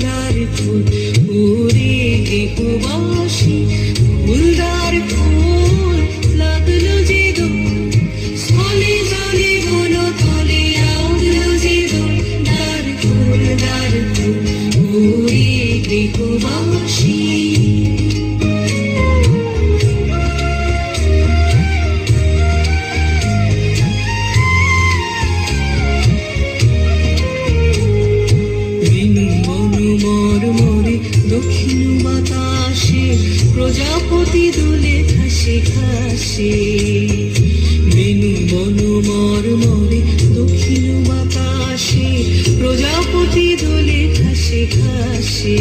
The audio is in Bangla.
ফুলদার ফুল ওরে গৃহবাসী ফুলদার ফুল লাগলো যে দোল স্থলে জলে বন তলে আউলো যে দোল দার ফুল ওরে গৃহবাসী দক্ষিণ বাতাসে প্রজাপতি দোলে ঘাসে ঘাসে বেনু বন মরমরে দক্ষিণ বাতাসে প্রজাপতি দোলে ঘাসে ঘাসে